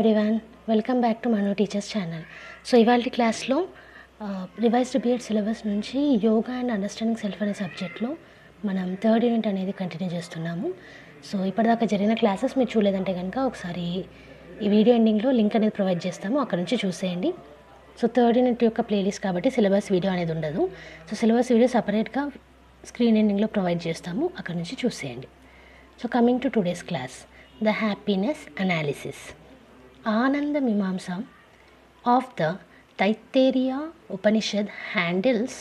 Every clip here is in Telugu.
Everyone, welcome back to Manu teachers channel. So ఇవాళ క్లాస్లో రివైజ్డ్ బిఎడ్ సిలబస్ నుంచి యోగా అండ్ అండర్స్టాండింగ్ సెల్ఫ్ అనే సబ్జెక్ట్లో మనం థర్డ్ యూనిట్ అనేది కంటిన్యూ చేస్తున్నాము. సో ఇప్పటిదాకా జరిగిన క్లాసెస్ మీరు చూడలేదంటే కనుక ఒకసారి ఈ వీడియో ఎండింగ్లో లింక్ అనేది ప్రొవైడ్ చేస్తాము, అక్కడ నుంచి చూసేయండి. సో థర్డ్ యూనిట్ యొక్క ప్లేలిస్ట్ కాబట్టి సిలబస్ వీడియో అనేది ఉండదు. సో సిలబస్ వీడియో సపరేట్గా స్క్రీన్ ఎండింగ్లో ప్రొవైడ్ చేస్తాము, అక్కడ నుంచి చూసేయండి. So coming to today's class, the happiness analysis. Ananda Mimamsa of the Taittiriya Upanishad handles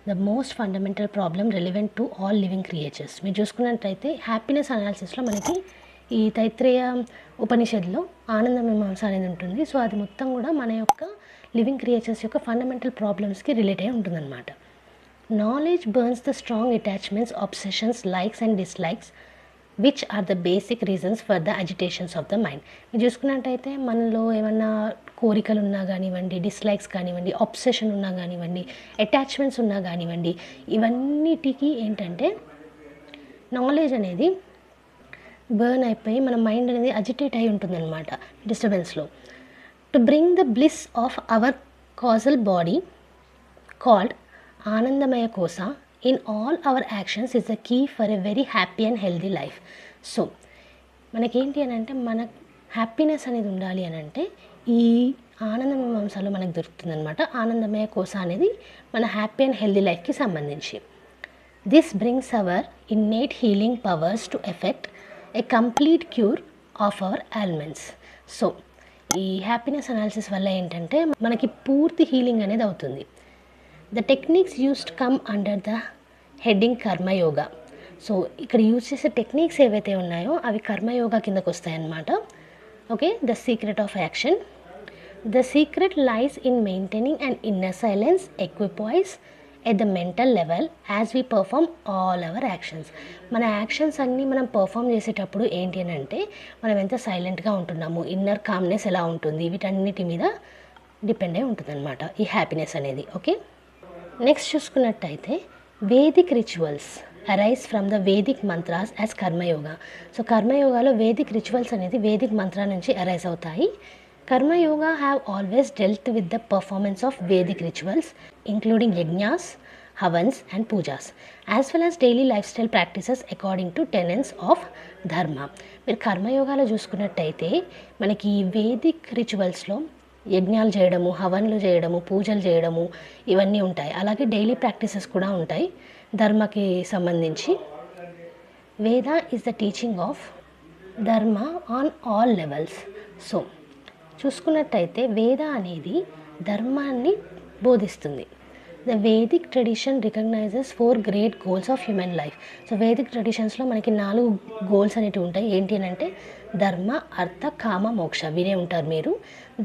the most fundamental problem relevant to all living creatures. మీరు చూసుకున్నట్లయితే హ్యాపీనెస్ అనాలిసిస్లో మనకి ఈ తైత్రేయ ఉపనిషత్తులో ఆనంద మీమాంస అనేది ఉంటుంది. సో అది మొత్తం కూడా మన యొక్క లివింగ్ క్రియేచర్స్ యొక్క ఫండమెంటల్ ప్రాబ్లమ్స్కి రిలేట్ అయి ఉంటుందన్నమాట. Knowledge burns the strong attachments, obsessions, likes and dislikes which are the basic reasons for the agitations of the mind. మీరు చూసుకున్నట్టయితే మనలో ఏమన్నా కోరికలు ఉన్నా కానివ్వండి, డిస్లైక్స్ కానివ్వండి, ఆబ్సెషన్ ఉన్నా కానివ్వండి, అటాచ్మెంట్స్ ఉన్నా కానివ్వండి, ఇవన్నిటికీ ఏంటంటే నాలెడ్జ్ అనేది బర్న్ అయిపోయి మన మైండ్ అనేది అజిటేట్ అయి ఉంటుందన్నమాట డిస్టర్బెన్స్లో. To bring the bliss of our causal body called anandamaya kosha in all our actions is the key for a very happy and healthy life. So మనకేంటి అని అంటే మన హ్యాపీనెస్ అనేది ఉండాలి అని అంటే ఈ ఆనంద మీమాంసలో మనకు దొరుకుతుంది అనమాట. ఆనందమయ కోశ అనేది మన హ్యాపీ అండ్ హెల్దీ లైఫ్కి సంబంధించి. This brings our innate healing powers to effect a complete cure of our ailments. So ఈ హ్యాపీనెస్ అనాలిసిస్ వల్ల ఏంటంటే మనకి పూర్తి హీలింగ్ అనేది అవుతుంది. The techniques used come under the heading karma yoga. So ఇక్కడ యూజ్ చేసే టెక్నిక్స్ ఏవైతే ఉన్నాయో అవి కర్మయోగా కిందకు వస్తాయన్నమాట. Okay, the secret of action. The secret lies in maintaining and inner silence equipoise at the mental level as we perform all our actions. మన యాక్షన్స్ అన్నీ మనం పర్ఫామ్ చేసేటప్పుడు ఏంటి అని అంటే మనం ఎంత సైలెంట్గా ఉంటున్నాము, ఇన్నర్ కామ్నెస్ ఎలా ఉంటుంది, వీటన్నిటి మీద డిపెండ్ అయి ఉంటుంది అనమాట ఈ హ్యాపీనెస్ అనేది. ఓకే, నెక్స్ట్ చూసుకున్నట్టయితే Vedic rituals arise from the Vedic mantras as karma yoga. So కర్మయోగాలో వేదిక్ రిచువల్స్ అనేది వేదిక్ మంత్రా నుంచి అరైజ్ అవుతాయి. Karma yoga have always dealt with the performance of Vedic rituals including yajnas, havans and pujas as well as daily life style practices according to tenets of dharma. మీరు కర్మయోగాలో చూసుకున్నట్టయితే మనకి ఈ వేదిక్ రిచువల్స్లో యజ్ఞాలు చేయడము, హవన్లు చేయడము, పూజలు చేయడము ఇవన్నీ ఉంటాయి. అలాగే డైలీ ప్రాక్టీసెస్ కూడా ఉంటాయి ధర్మకి సంబంధించి. Veda is the teaching of dharma on all levels. So చూసుకున్నట్టయితే వేద అనేది ధర్మాన్ని బోధిస్తుంది. The Vedic tradition recognises 4 great goals of human life. So Vedic ట్రెడిషన్స్లో మనకి 4 గోల్స్ అనేటివి ఉంటాయి. ఏంటి అని అంటే ధర్మ, అర్థ, కామ, మోక్ష. వినే ఉంటారు మీరు.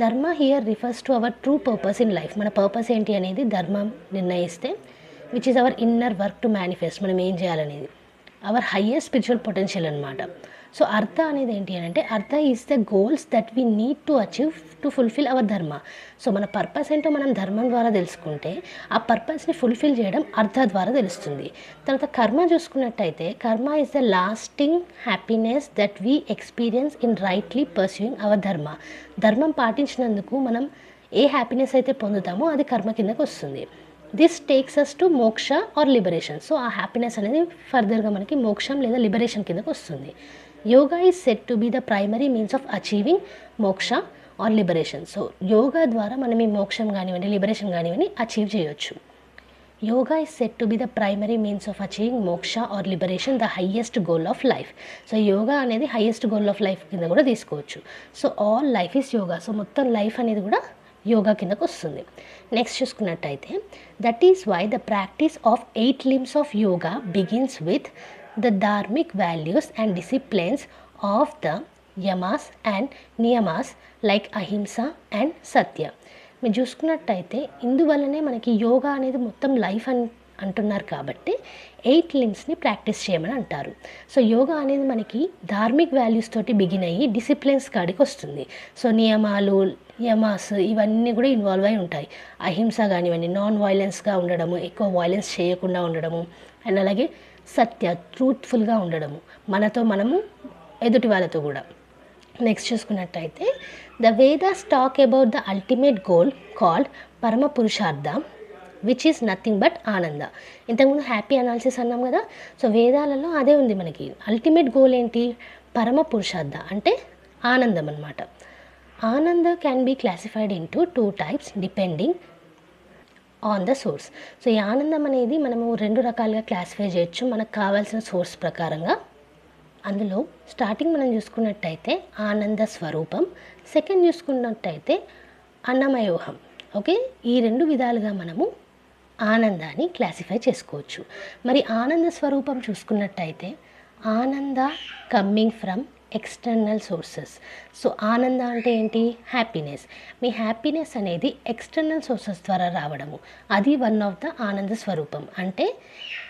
Dharma here refers to our true purpose in life. మన పర్పస్ ఏంటి అనేది ధర్మం నిర్ణయిస్తే, which is our inner work to manifest, మనం ఏం చేయాలనేది అవర్ హయ్యెస్ట్ స్పిరిచువల్ పొటెన్షియల్ అనమాట. సో అర్థ అనేది ఏంటి అని అంటే artha is the goals that we need to achieve to fulfil our dharma. So మన పర్పస్ ఏంటో మనం ధర్మం ద్వారా తెలుసుకుంటే ఆ పర్పస్ని ఫుల్ఫిల్ చేయడం అర్థ ద్వారా తెలుస్తుంది. తర్వాత కర్మ చూసుకున్నట్టయితే karma is the lasting happiness that we experience in rightly pursuing our dharma. ధర్మం పాటించినందుకు మనం ఏ హ్యాపీనెస్ అయితే పొందుతామో అది కర్మ కిందకు వస్తుంది. This takes us to moksha or liberation. So ఆ హ్యాపీనెస్ అనేది ఫర్దర్గా మనకి మోక్షం లేదా లిబరేషన్ కిందకు వస్తుంది. Yoga is set to be the primary means of achieving moksha or liberation. So yoga ద్వారా మనం ఈ మోక్షం కానివ్వండి, లిబరేషన్ కానివ్వండి అచీవ్ చేయొచ్చు. Yoga is set to be the primary means of achieving moksha or liberation, the highest goal of life. So yoga అనేది హయ్యెస్ట్ గోల్ ఆఫ్ లైఫ్ కింద కూడా తీసుకోవచ్చు. So all life is yoga. So మొత్తం లైఫ్ అనేది కూడా యోగా కిందకు వస్తుంది. నెక్స్ట్ చూసుకున్నట్టయితే that is why the practice of 8 limbs of yoga begins with the dharmic values and disciplines of the yamas and niyamas like ahimsa and satya. మీరు చూసుకున్నట్టయితే ఇందువల్లనే మనకి యోగా అనేది మొత్తం లైఫ్ అంటున్నారు కాబట్టి 8 limbsని ప్రాక్టీస్ చేయమని అంటారు. సో యోగా అనేది మనకి ధార్మిక్ వాల్యూస్ తోటి బిగిన్ అయ్యి డిసిప్లిన్స్ కాడికి వస్తుంది. సో నియమాలు, యమాస్ ఇవన్నీ కూడా ఇన్వాల్వ్ అయి ఉంటాయి. అహింస కానివ్వండి, నాన్ వైలెన్స్గా ఉండడము, ఎక్కువ వైలెన్స్ చేయకుండా ఉండడము, అండ్ అలాగే సత్య, ట్రూత్ఫుల్గా ఉండడము, మనతో మనము ఎదుటి వాళ్ళతో కూడా. నెక్స్ట్ చూసుకున్నట్టయితే the Vedas talk about the ultimate goal called పరమ పురుషార్థ విచ్ ఈస్ నథింగ్ బట్ ఆనంద. ఇంతకుముందు హ్యాపీ అనాలిసిస్ అన్నాం కదా, సో వేదాలలో అదే ఉంది మనకి. అల్టిమేట్ గోల్ ఏంటి? పరమ పురుషార్థ అంటే ఆనందం అన్నమాట. Ananda can be classified into 2 types depending on the source. So ఈ ఆనందం అనేది మనము 2 రకాలుగా క్లాసిఫై చేయొచ్చు మనకు కావాల్సిన సోర్స్ ప్రకారంగా. అందులో స్టార్టింగ్ మనం చూసుకున్నట్టయితే ఆనంద స్వరూపం, సెకండ్ చూసుకున్నట్టయితే అన్నమయోహం. ఓకే, ఈ 2 విధాలుగా మనము ఆనందాన్ని క్లాసిఫై చేసుకోవచ్చు. మరి ఆనంద స్వరూపం చూసుకున్నట్టయితే ఆనంద coming from external sources. So ఆనంద అంటే ఏంటి? హ్యాపీనెస్. మీ హ్యాపీనెస్ అనేది ఎక్స్టర్నల్ సోర్సెస్ ద్వారా రావడము, అది వన్ ఆఫ్ ద ఆనంద స్వరూపం. అంటే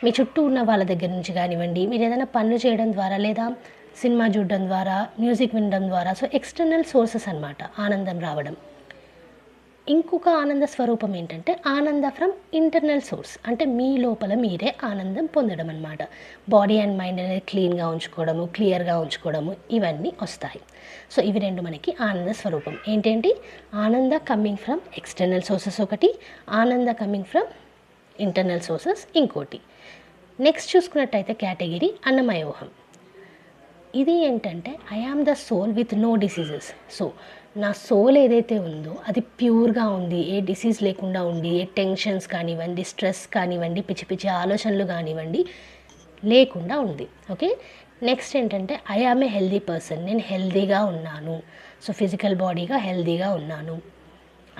మీ చుట్టూ ఉన్న వాళ్ళ దగ్గర నుంచి కానివ్వండి, మీరు ఏదైనా పనులు చేయడం ద్వారా, లేదా సినిమా చూడడం ద్వారా, మ్యూజిక్ వినడం ద్వారా, సో ఎక్స్టర్నల్ సోర్సెస్ అన్నమాట ఆనందం రావడం. ఇంకొక ఆనంద స్వరూపం ఏంటంటే ఆనంద ఫ్రమ్ ఇంటర్నల్ సోర్స్, అంటే మీ లోపల మీరే ఆనందం పొందడం అన్నమాట. బాడీ అండ్ మైండ్ అనేది క్లీన్గా ఉంచుకోవడము, క్లియర్గా ఉంచుకోవడము, ఇవన్నీ వస్తాయి. సో ఇవి 2 మనకి ఆనంద స్వరూపం. ఏంటంటే ఆనంద కమ్మింగ్ ఫ్రమ్ ఎక్స్టర్నల్ సోర్సెస్ ఒకటి, ananda coming from internal sources ఇంకోటి. నెక్స్ట్ చూసుకున్నట్టయితే కేటగిరీ అన్నమయోహం. ఇది ఏంటంటే I am the soul with no diseases. So నా సోల్ ఏదైతే ఉందో అది ప్యూర్గా ఉంది, ఏ డిసీజ్ లేకుండా ఉంది, ఏ టెన్షన్స్ కానివ్వండి, స్ట్రెస్ కానివ్వండి, పిచ్చి పిచ్చి ఆలోచనలు కానివ్వండి లేకుండా ఉంది. ఓకే, నెక్స్ట్ ఏంటంటే I am a healthy person, నేను హెల్దీగా ఉన్నాను. సో ఫిజికల్ బాడీగా హెల్దీగా ఉన్నాను.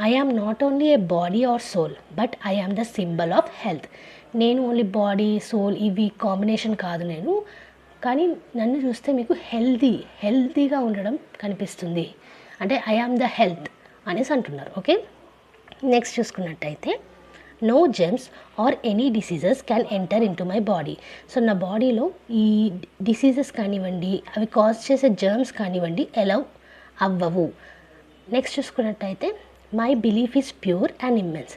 I am not only a body or soul but I am the symbol of health. నేను ఓన్లీ బాడీ సోల్ ఇవి కాంబినేషన్ కాదు నేను, కానీ నన్ను చూస్తే మీకు హెల్తీగా ఉండడం కనిపిస్తుంది, అంటే ఐ ఆమ్ ద హెల్త్ అనేసి అంటున్నారు. ఓకే, నెక్స్ట్ చూసుకున్నట్టయితే no germs or any diseases can enter into my body. So నా బాడీలో ఈ డిసీజెస్ కానివ్వండి, అవి కాజ్ చేసే జర్మ్స్ కానివ్వండి అలౌ అవ్వవు. నెక్స్ట్ చూసుకున్నట్టయితే my belief is pure and immense.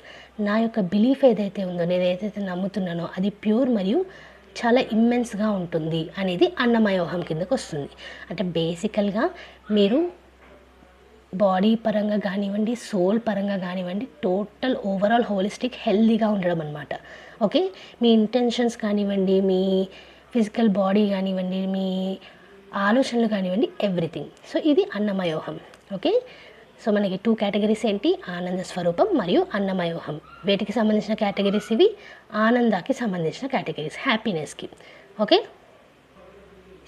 నా యొక్క బిలీఫ్ ఏదైతే ఉందో, నేను ఏదైతే నమ్ముతున్నానో అది ప్యూర్ మరియు చాలా ఇమ్మెన్స్గా ఉంటుంది అనేది అన్నమయోహం కిందకు వస్తుంది. అంటే బేసికల్గా మీరు బాడీ పరంగా కానివ్వండి, సోల్ పరంగా కానివ్వండి, టోటల్ ఓవరాల్ హోలిస్టిక్ హెల్తీగా ఉండడం అనమాట. ఓకే, మీ ఇంటెన్షన్స్ కానివ్వండి, మీ ఫిజికల్ బాడీ కానివ్వండి, మీ ఆలోచనలు కానివ్వండి, ఎవ్రీథింగ్. సో ఇది అన్నమయోహం. ఓకే, సో మనకి 2 కేటగిరీస్ ఏంటి? ఆనంద స్వరూపం మరియు అన్నమయోహం. వేటికి సంబంధించిన కేటగిరీస్ ఇవి? ఆనందాకి సంబంధించిన కేటగిరీస్, హ్యాపీనెస్కి. ఓకే,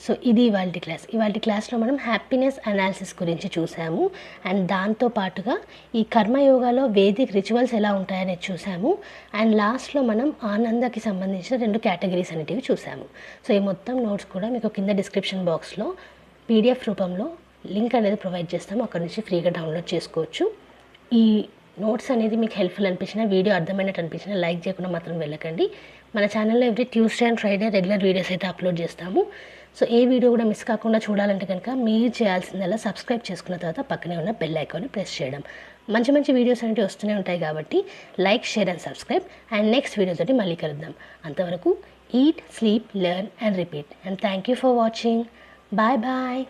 సో ఇది ఇవాళ క్లాస్లో మనం హ్యాపీనెస్ అనాలిసిస్ గురించి చూసాము. అండ్ దాంతోపాటుగా ఈ కర్మయోగాలో వేదిక్ రిచువల్స్ ఎలా ఉంటాయనేది చూసాము. అండ్ లాస్ట్లో మనం ఆనందకి సంబంధించిన 2 కేటగిరీస్ అనేటివి చూసాము. సో ఈ మొత్తం నోట్స్ కూడా మీకు కింద డిస్క్రిప్షన్ బాక్స్లో PDF రూపంలో లింక్ అనేది ప్రొవైడ్ చేస్తాము, అక్కడ నుంచి ఫ్రీగా డౌన్లోడ్ చేసుకోవచ్చు. ఈ నోట్స్ అనేది మీకు హెల్ప్ఫుల్ అనిపించిన, వీడియో అర్థమైనట్టు అనిపించిన లైక్ చేయకుండా మాత్రం వెళ్ళకండి. మన ఛానల్లో every Tuesday and Friday regular videos అయితే అప్లోడ్ చేస్తాము. సో ఏ వీడియో కూడా మిస్ కాకుండా చూడాలంటే కనుక మీరు చేయాల్సిందల్లా సబ్స్క్రైబ్ చేసుకున్న తర్వాత పక్కనే ఉన్న బెల్ ఐకాన్ని ప్రెస్ చేయడం. మంచి మంచి వీడియోస్ అనేవి వస్తూనే ఉంటాయి కాబట్టి like, share and subscribe. And next వీడియోతోటి మళ్ళీ కలుద్దాం. అంతవరకు eat, sleep, learn and repeat. And thank you for watching. Bye bye.